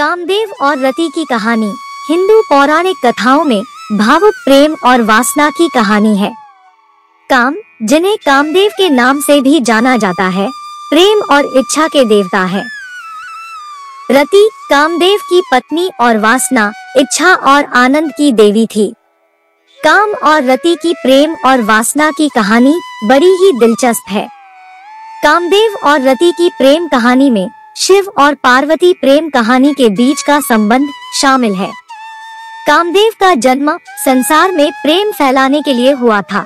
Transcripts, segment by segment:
कामदेव और रति की कहानी हिंदू पौराणिक कथाओं में भावुक प्रेम और वासना की कहानी है। काम, जिन्हें कामदेव के नाम से भी जाना जाता है, प्रेम और इच्छा के देवता है। रति कामदेव की पत्नी और वासना, इच्छा और आनंद की देवी थी। काम और रति की प्रेम और वासना की कहानी बड़ी ही दिलचस्प है। कामदेव और रति की प्रेम कहानी में शिव और पार्वती प्रेम कहानी के बीच का संबंध शामिल है। कामदेव का जन्म संसार में प्रेम फैलाने के लिए हुआ था।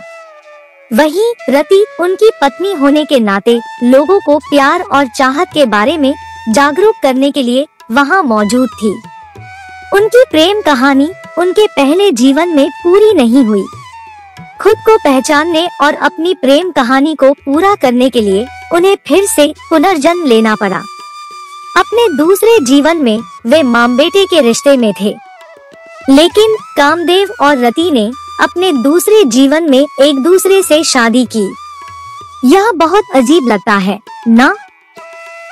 वहीं रति उनकी पत्नी होने के नाते लोगों को प्यार और चाहत के बारे में जागरूक करने के लिए वहां मौजूद थी। उनकी प्रेम कहानी उनके पहले जीवन में पूरी नहीं हुई। खुद को पहचानने और अपनी प्रेम कहानी को पूरा करने के लिए उन्हें फिर से पुनर्जन्म लेना पड़ा। अपने दूसरे जीवन में वे मां बेटे के रिश्ते में थे, लेकिन कामदेव और रति ने अपने दूसरे जीवन में एक दूसरे से शादी की। यह बहुत अजीब लगता है ना,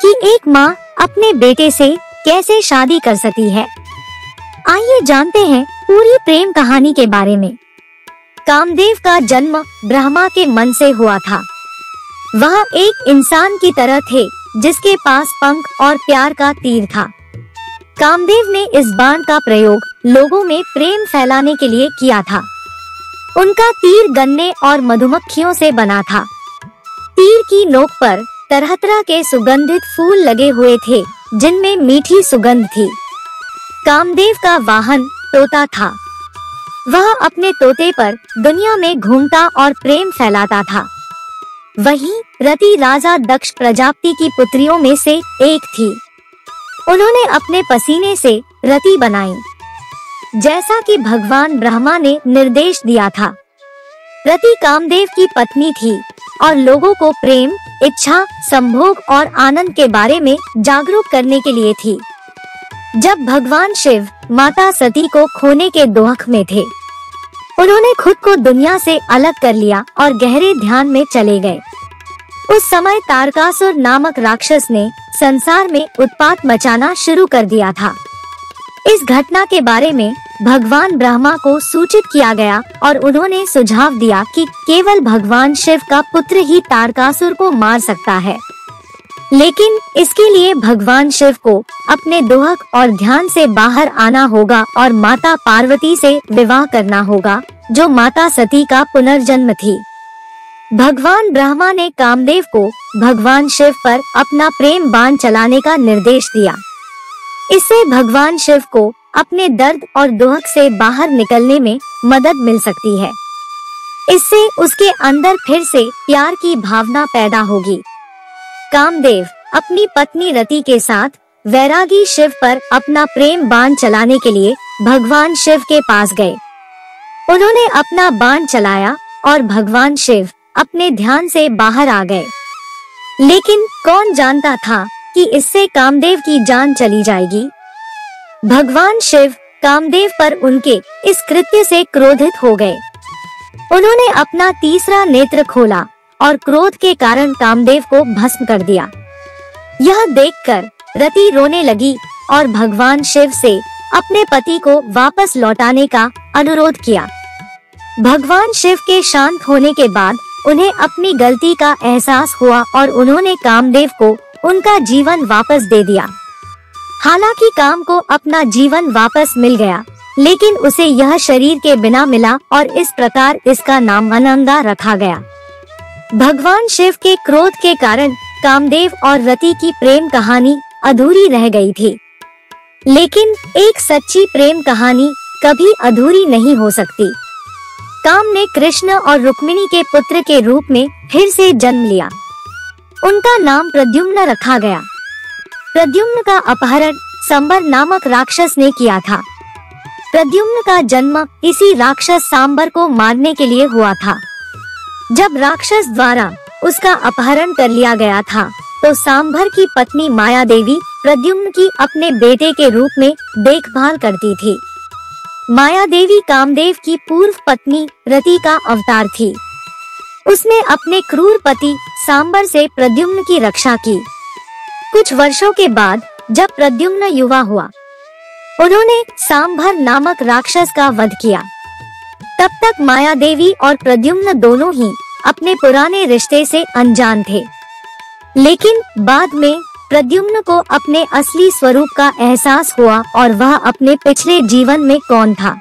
कि एक माँ अपने बेटे से कैसे शादी कर सकती है। आइए जानते हैं पूरी प्रेम कहानी के बारे में। कामदेव का जन्म ब्रह्मा के मन से हुआ था। वह एक इंसान की तरह थे जिसके पास पंख और प्यार का तीर था। कामदेव ने इस बाण का प्रयोग लोगों में प्रेम फैलाने के लिए किया था। उनका तीर गन्ने और मधुमक्खियों से बना था। तीर की नोक पर तरह तरह के सुगंधित फूल लगे हुए थे, जिनमें मीठी सुगंध थी। कामदेव का वाहन तोता था। वह अपने तोते पर दुनिया में घूमता और प्रेम फैलाता था। वहीं रति राजा दक्ष प्रजापति की पुत्रियों में से एक थी। उन्होंने अपने पसीने से रति बनाई, जैसा कि भगवान ब्रह्मा ने निर्देश दिया था। रति कामदेव की पत्नी थी और लोगों को प्रेम, इच्छा, संभोग और आनंद के बारे में जागरूक करने के लिए थी। जब भगवान शिव माता सती को खोने के दोहक में थे, उन्होंने खुद को दुनिया से अलग कर लिया और गहरे ध्यान में चले गए। उस समय तारकासुर नामक राक्षस ने संसार में उत्पात मचाना शुरू कर दिया था। इस घटना के बारे में भगवान ब्रह्मा को सूचित किया गया और उन्होंने सुझाव दिया कि केवल भगवान शिव का पुत्र ही तारकासुर को मार सकता है। लेकिन इसके लिए भगवान शिव को अपने दोहक और ध्यान से बाहर आना होगा और माता पार्वती से विवाह करना होगा, जो माता सती का पुनर्जन्म थी। भगवान ब्रह्मा ने कामदेव को भगवान शिव पर अपना प्रेम बाण चलाने का निर्देश दिया। इससे भगवान शिव को अपने दर्द और दोहक से बाहर निकलने में मदद मिल सकती है। इससे उसके अंदर फिर से प्यार की भावना पैदा होगी। कामदेव अपनी पत्नी रति के साथ वैरागी शिव पर अपना प्रेम बाण चलाने के लिए भगवान शिव के पास गए। उन्होंने अपना बाण चलाया और भगवान शिव अपने ध्यान से बाहर आ गए। लेकिन कौन जानता था कि इससे कामदेव की जान चली जाएगी। भगवान शिव कामदेव पर उनके इस कृत्य से क्रोधित हो गए। उन्होंने अपना तीसरा नेत्र खोला और क्रोध के कारण कामदेव को भस्म कर दिया। यह देखकर रति रोने लगी और भगवान शिव से अपने पति को वापस लौटाने का अनुरोध किया। भगवान शिव के शांत होने के बाद उन्हें अपनी गलती का एहसास हुआ और उन्होंने कामदेव को उनका जीवन वापस दे दिया। हालांकि काम को अपना जीवन वापस मिल गया, लेकिन उसे यह शरीर के बिना मिला और इस प्रकार इसका नाम अनंगा रखा गया। भगवान शिव के क्रोध के कारण कामदेव और रति की प्रेम कहानी अधूरी रह गई थी। लेकिन एक सच्ची प्रेम कहानी कभी अधूरी नहीं हो सकती। काम ने कृष्ण और रुक्मिणी के पुत्र के रूप में फिर से जन्म लिया। उनका नाम प्रद्युम्न रखा गया। प्रद्युम्न का अपहरण सांबर नामक राक्षस ने किया था। प्रद्युम्न का जन्म इसी राक्षस सांबर को मारने के लिए हुआ था। जब राक्षस द्वारा उसका अपहरण कर लिया गया था, तो सांबर की पत्नी माया देवी प्रद्युम्न की अपने बेटे के रूप में देखभाल करती थी। माया देवी कामदेव की पूर्व पत्नी रति का अवतार थी। उसने अपने क्रूर पति सांबर से प्रद्युम्न की रक्षा की। कुछ वर्षों के बाद जब प्रद्युम्न युवा हुआ, उन्होंने सांभर नामक राक्षस का वध किया। तब तक माया देवी और प्रद्युम्न दोनों ही अपने पुराने रिश्ते से अनजान थे। लेकिन बाद में प्रद्युम्न को अपने असली स्वरूप का एहसास हुआ और वह अपने पिछले जीवन में कौन था।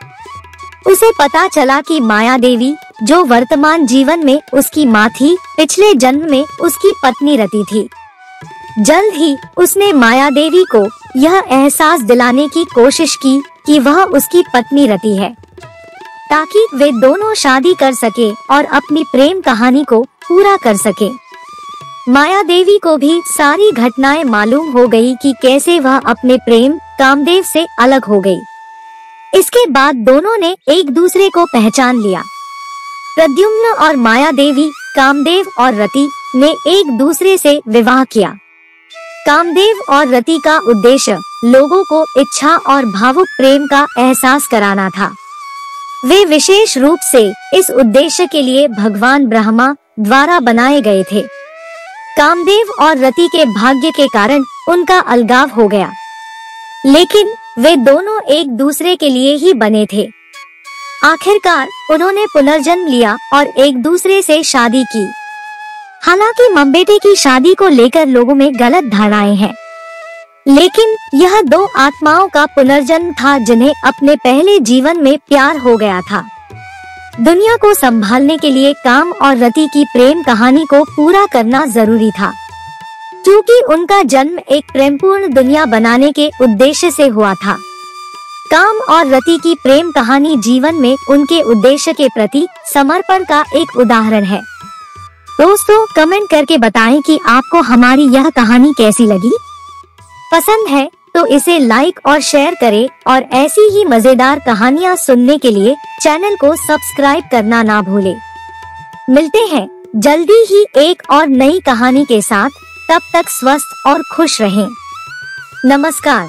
उसे पता चला कि माया देवी, जो वर्तमान जीवन में उसकी माँ थी, पिछले जन्म में उसकी पत्नी रति थी। जल्द ही उसने माया देवी को यह एहसास दिलाने की कोशिश की कि वह उसकी पत्नी रति है, ताकि वे दोनों शादी कर सके और अपनी प्रेम कहानी को पूरा कर सके। माया देवी को भी सारी घटनाएं मालूम हो गई कि कैसे वह अपने प्रेम कामदेव से अलग हो गई। इसके बाद दोनों ने एक दूसरे को पहचान लिया। प्रद्युम्न और माया देवी, कामदेव और रति ने एक दूसरे से विवाह किया। कामदेव और रति का उद्देश्य लोगों को इच्छा और भावुक प्रेम का एहसास कराना था। वे विशेष रूप से इस उद्देश्य के लिए भगवान ब्रह्मा द्वारा बनाए गए थे। कामदेव और रति के भाग्य के कारण उनका अलगाव हो गया, लेकिन वे दोनों एक दूसरे के लिए ही बने थे। आखिरकार उन्होंने पुनर्जन्म लिया और एक दूसरे से शादी की। हालांकि मम बेटे की शादी को लेकर लोगों में गलत धारणाएं हैं, लेकिन यह दो आत्माओं का पुनर्जन्म था जिन्हें अपने पहले जीवन में प्यार हो गया था। दुनिया को संभालने के लिए काम और रति की प्रेम कहानी को पूरा करना जरूरी था, क्योंकि उनका जन्म एक प्रेमपूर्ण दुनिया बनाने के उद्देश्य से हुआ था। काम और रति की प्रेम कहानी जीवन में उनके उद्देश्य के प्रति समर्पण का एक उदाहरण है। दोस्तों, कमेंट करके बताएं कि आपको हमारी यह कहानी कैसी लगी। पसंद है तो इसे लाइक और शेयर करें और ऐसी ही मजेदार कहानियाँ सुनने के लिए चैनल को सब्सक्राइब करना ना भूलें। मिलते हैं जल्दी ही एक और नई कहानी के साथ। तब तक स्वस्थ और खुश रहें। नमस्कार।